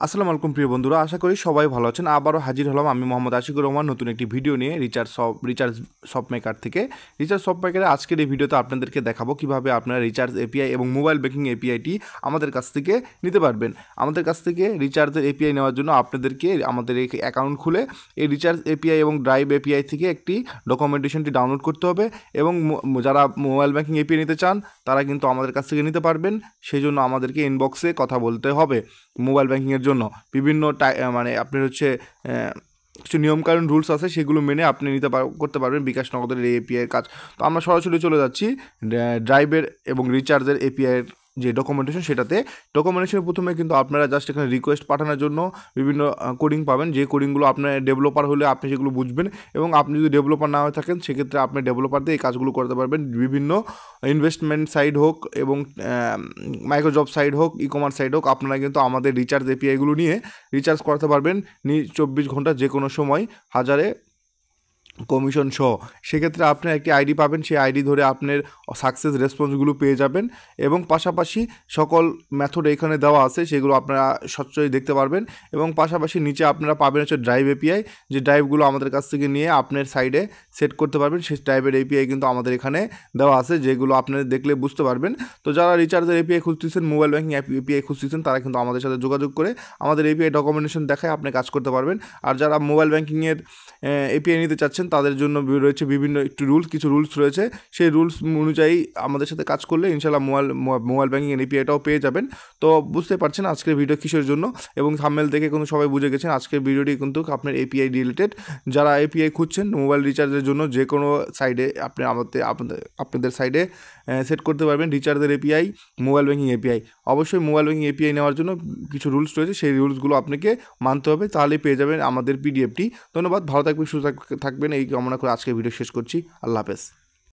আসসালামু আলাইকুম প্রিয় বন্ধুরা, আশা করি সবাই ভালো আছেন। আবারও হাজির হলাম আমি মোহাম্মদ আশিকুর রহমান নতুন একটি ভিডিও নিয়ে রিচার্জ শপ মেকার থেকে। রিচার্জ শপ মেকারে আজকের এই ভিডিওতে আপনাদেরকে দেখাবো কিভাবে আপনারা রিচার্জ এপিআই এবং মোবাইল ব্যাংকিং এপিআইটি আমাদের কাছ থেকে নিতে পারবেন। আমাদের কাছ থেকে রিচার্জের এপিআই নেওয়ার জন্য আপনাদেরকে আমাদের এই অ্যাকাউন্ট খুলে এই রিচার্জ এপিআই এবং ড্রাইভ এপিআই থেকে একটি ডকুমেন্টেশনটি ডাউনলোড করতে হবে এবং যারা মোবাইল ব্যাংকিং এপিআই নিতে চান তারা কিন্তু আমাদের কাছ থেকে নিতে পারবেন। সেই জন্য আমাদেরকে ইনবক্সে কথা বলতে হবে। মোবাইল ব্যাংকিংয়ের জন্য বিভিন্ন মানে আপনার হচ্ছে কিছু নিয়মকানুন রুলস আছে, সেগুলো মেনে আপনি করতে পারবেন বিকাশ নগদের এই এপিআইয়ের কাজ। তো আমরা সরাসরি চলে যাচ্ছি ড্রাইভের এবং রিচার্জের এপিআইয়ের যে ডকুমেন্টেশন সেটাতে। ডকুমেন্টেশনের প্রথমে কিন্তু আপনারা জাস্ট এখানে রিকোয়েস্ট পাঠানোর জন্য বিভিন্ন কোডিং পাবেন, যে কোডিংগুলো আপনার ডেভেলপার হলে আপনি সেগুলো বুঝবেন, এবং আপনি যদি ডেভেলপার না হয়ে থাকেন সেক্ষেত্রে আপনি ডেভেলপার দিয়ে এই কাজগুলো করতে পারবেন। বিভিন্ন ইনভেস্টমেন্ট সাইট হোক এবং মাইক্রোজব সাইট হোক, ই কমার্স সাইট হোক, আপনারা কিন্তু আমাদের রিচার্জ এপিআইগুলো নিয়ে রিচার্জ করাতে পারবেন 24 ঘন্টা যে কোনো সময়, হাজারে কমিশন সহ। সেক্ষেত্রে আপনার একটি আইডি পাবেন, সেই আইডি ধরে আপনার সাকসেস রেসপন্সগুলো পেয়ে যাবেন, এবং পাশাপাশি সকল মেথড এখানে দেওয়া আছে সেগুলো আপনারা স্বচ্ছই দেখতে পারবেন। এবং পাশাপাশি নিচে আপনারা পাবেন হচ্ছে ড্রাইভ এপিআই, যে ড্রাইভগুলো আমাদের কাছ থেকে নিয়ে আপনার সাইডে সেট করতে পারবেন। সেই ড্রাইভের এপিআই কিন্তু আমাদের এখানে দেওয়া আছে, যেগুলো আপনারা দেখলে বুঝতে পারবেন। তো যারা রিচার্জের এপিআই খুঁজতেছেন, মোবাইল ব্যাংকিং এপিআই খুঁজতেছেন, তারা কিন্তু আমাদের সাথে যোগাযোগ করে আমাদের এপিআই ডকুমেন্টেশন দেখায় আপনি কাজ করতে পারবেন। আর যারা মোবাইল ব্যাংকিংয়ের এপিআই নিতে চাচ্ছেন তাদের জন্য রয়েছে বিভিন্ন কিছু রুলস রয়েছে। সেই রুলস অনুযায়ী আমাদের সাথে কাজ করলে ইনশাল্লাহ মোবাইল ব্যাংকিং এপিআইটাও পেয়ে যাবেন। তো বুঝতে পারছেন আজকের ভিডিও কিসের জন্য, এবং থাম্বনেল দেখে কিন্তু সবাই বুঝে গেছেন আজকের ভিডিওটি কিন্তু আপনার এপিআই রিলেটেড। যারা এপিআই খুঁজছেন মোবাইল রিচার্জের জন্য, যে কোনো সাইডে আপনি আপনাদের সাইডে সেট করতে পারবেন রিচার্জের এপিআই, মোবাইল ব্যাংকিং এপিআই। অবশ্যই মোবাইল ব্যাংকিং এপিআই নেওয়ার জন্য কিছু রুলস রয়েছে, সেই রুলসগুলো আপনাকে মানতে হবে, তাহলেই পেয়ে যাবেন আমাদের পিডিএফটি। ধন্যবাদ, ভালো থাকবেন, সুস্থ থাকবেন, এই কামনা করে আজকের ভিডিও শেষ করছি। আল্লাহ হাফেজ।